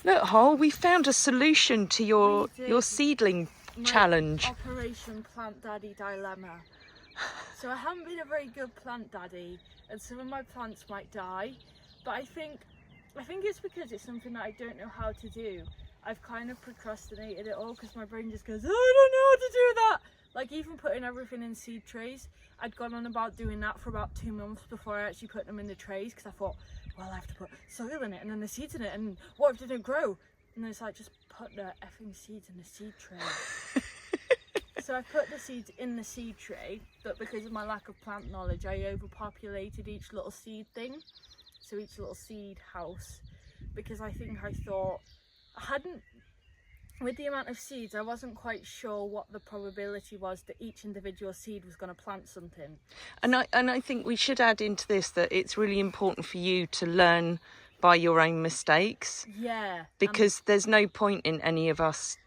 Look, Hol, we found a solution to your seedling challenge. Operation Plant Daddy dilemma. So I haven't been a very good plant daddy, and some of my plants might die. But I think it's because it's something that I don't know how to do. I've kind of procrastinated it all because my brain just goes, oh, I don't know how to do that. Like even putting everything in seed trays, I'd gone on about doing that for about 2 months before I actually put them in the trays, because I thought, well, I have to put soil in it and then the seeds in it, and what if they don't grow? And then it's like, just put the effing seeds in the seed tray. So I put the seeds in the seed tray, but because of my lack of plant knowledge, I overpopulated each little seed thing. So each little seed house, because I thought I hadn't, with the amount of seeds, I wasn't quite sure what the probability was that each individual seed was going to plant something. And I think we should add into this that it's really important for you to learn by your own mistakes. Yeah. Because there's no point in any of us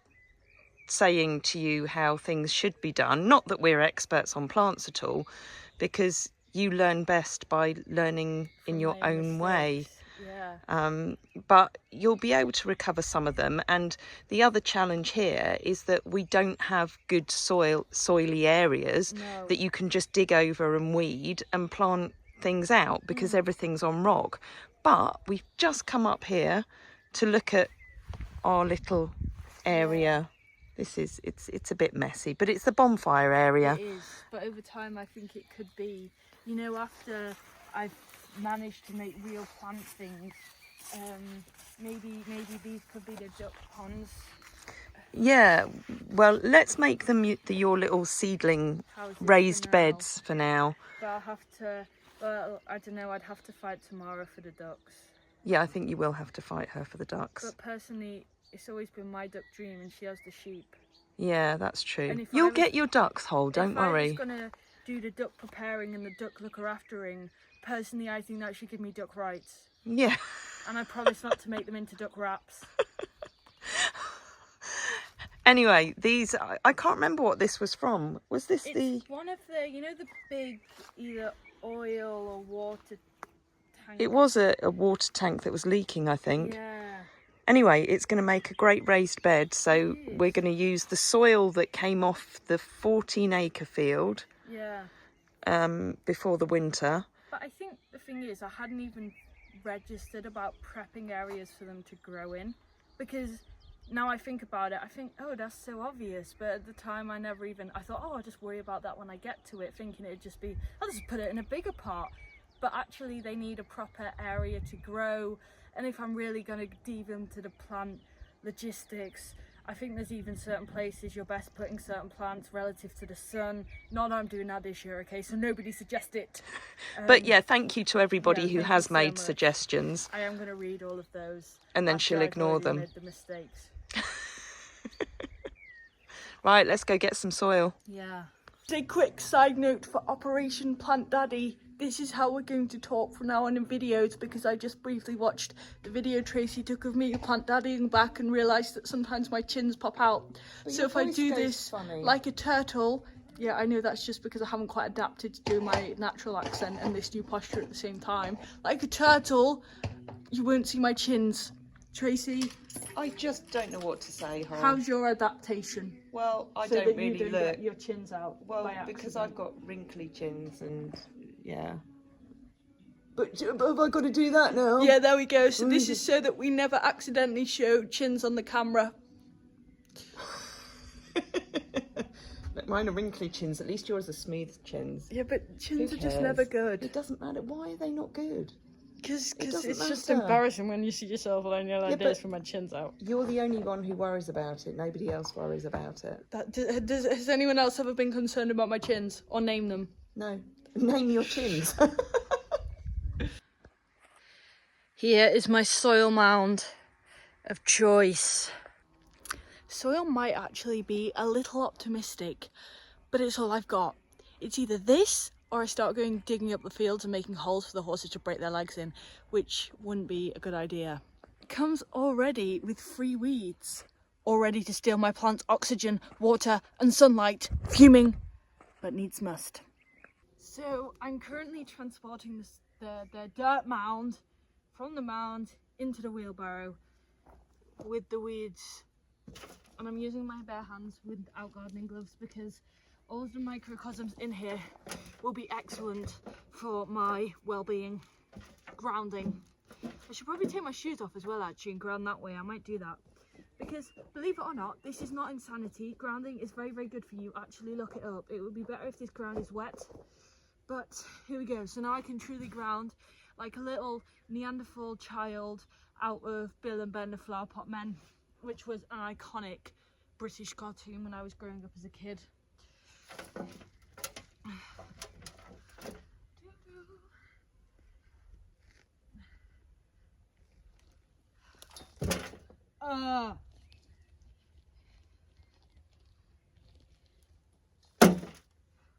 saying to you how things should be done. Not that we're experts on plants at all, because you learn best by learning in your own way. Yeah. But you'll be able to recover some of them. And the other challenge here is that we don't have good soily areas that you can just dig over and weed and plant things out, because everything's on rock. But we've just come up here to look at our little area. It's a bit messy, but it's the bonfire area. It is, but over time I think it could be, you know, after I've managed to make real plant things, maybe these could be the duck ponds. Yeah, well, let's make them your little seedling raised beds for now. But I'll have to, well, I don't know, I'd have to fight tomorrow for the ducks. Yeah, I think you will have to fight her for the ducks. But personally, it's always been my duck dream, and she has the sheep. Yeah, that's true. You'll get your ducks, Hol, don't worry. If I was going to do the duck preparing and the duck looker aftering, personally I think that should give me duck rights. Yeah. And I promise not to make them into duck wraps. Anyway, these, I can't remember what this was from. Was this it's one of the, you know, the big either oil or water tank? It was a water tank that was leaking, I think. Yeah. Anyway, it's going to make a great raised bed, so we're going to use the soil that came off the 14-acre field. Yeah. Before the winter. But I think the thing is, I hadn't even registered about prepping areas for them to grow in, because now I think about it, I think, oh, that's so obvious, but at the time I thought, oh, I'll just worry about that when I get to it, thinking it'd just be, I'll just put it in a bigger pot. But actually they need a proper area to grow, and if I'm really going to dive into the plant logistics, I think there's even certain places you're best putting certain plants relative to the sun. Not that I'm doing that this year, okay, so nobody suggest it. But yeah, thank you to everybody who has made suggestions. I am going to read all of those. And then she'll ignore them. Made the mistakes. Right, let's go get some soil. Yeah. A quick side note for Operation Plant Daddy. This is how we're going to talk from now on in videos, because I just briefly watched the video Tracy took of me plant daddying back and realised that sometimes my chins pop out. But so if I do this like a turtle, yeah, I know that's just because I haven't quite adapted to do my natural accent and this new posture at the same time. Like a turtle, you won't see my chins. Tracy? I just don't know what to say, Hol. How's your adaptation? Well, I don't really look. Get your chins out. Well, because I've got wrinkly chins and yeah. But have I got to do that now? Yeah, there we go. So this is so that we never accidentally show chins on the camera. Look, mine are wrinkly chins. At least yours are smooth chins. Yeah, but chins are just never good. It doesn't matter. Why are they not good? Because it's just embarrassing when you see yourself and you're like this with my chins out. You're the only one who worries about it. Nobody else worries about it. Has anyone else ever been concerned about my chins? Or name them? No. Name your chins. Here is my soil mound of choice. Soil might actually be a little optimistic, but it's all I've got. It's either this, or I start digging up the fields and making holes for the horses to break their legs in, which wouldn't be a good idea. It comes already with free weeds, all ready to steal my plants' oxygen, water and sunlight, fuming, but needs must. So I'm currently transporting the dirt mound from the mound into the wheelbarrow. with the weeds, and I'm using my bare hands without gardening gloves because all of the microcosms in here will be excellent for my well-being. Grounding. I should probably take my shoes off as well actually and ground that way. I might do that because, believe it or not, this is not insanity. Grounding is very, very good for you. Actually, look it up. It would be better if this ground is wet, but here we go. So now I can truly ground like a little Neanderthal child out of Bill and Ben the Flower Pot Men, which was an iconic British cartoon when I was growing up as a kid.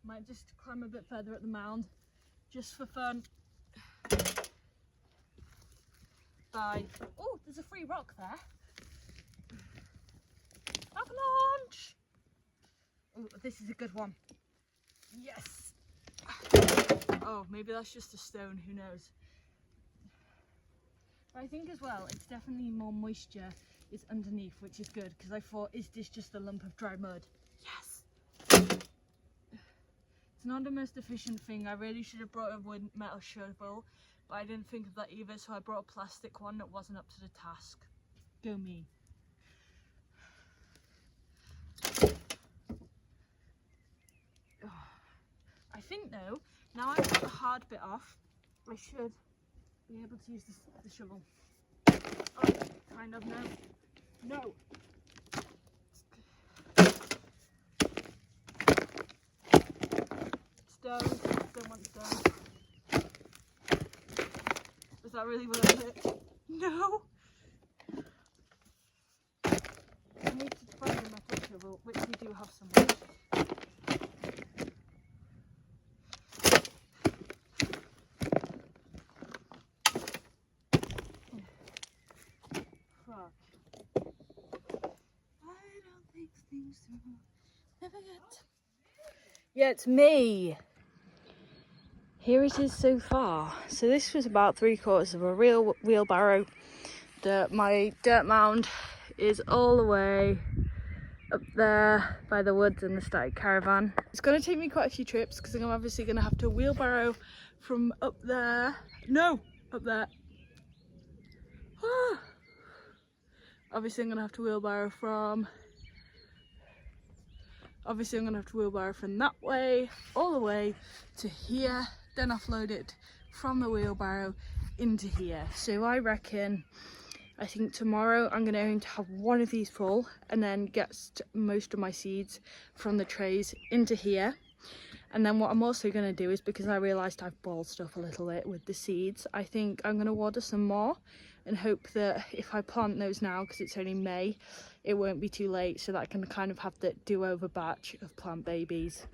Might just climb a bit further at the mound, just for fun. Bye. Oh, there's a free rock there. Avalanche! Oh, this is a good one. Yes! Oh, maybe that's just a stone, who knows. But I think as well, it's definitely more moisture is underneath, which is good, because I thought, is this just a lump of dry mud? Yes! It's not the most efficient thing. I really should have brought a wood metal shovel, but I didn't think of that either, so I brought a plastic one that wasn't up to the task. Go me. I think though, now I've got the hard bit off, I should be able to use the shovel. Oh, kind of, no. No! Stones, don't want stones. Is that really worth it? No! I need to find a metal shovel, which we do have somewhere. Fuck. I don't think things through. Never yet. Yeah, it's me. Here it is so far. So this was about 3/4 of a real wheelbarrow. My dirt mound is all the way up there by the woods and the static caravan. It's going to take me quite a few trips because I'm obviously going to have to wheelbarrow from up there. No, up there. Ah. Obviously I'm going to have to wheelbarrow from that way all the way to here, then offload it from the wheelbarrow into here. So I think tomorrow I'm going to have one of these full and then get most of my seeds from the trays into here. And then what I'm also going to do is, because I realised I've balled stuff a little bit with the seeds, I think I'm going to water some more and hope that if I plant those now, because it's only May, it won't be too late, so that I can kind of have the do-over batch of plant babies.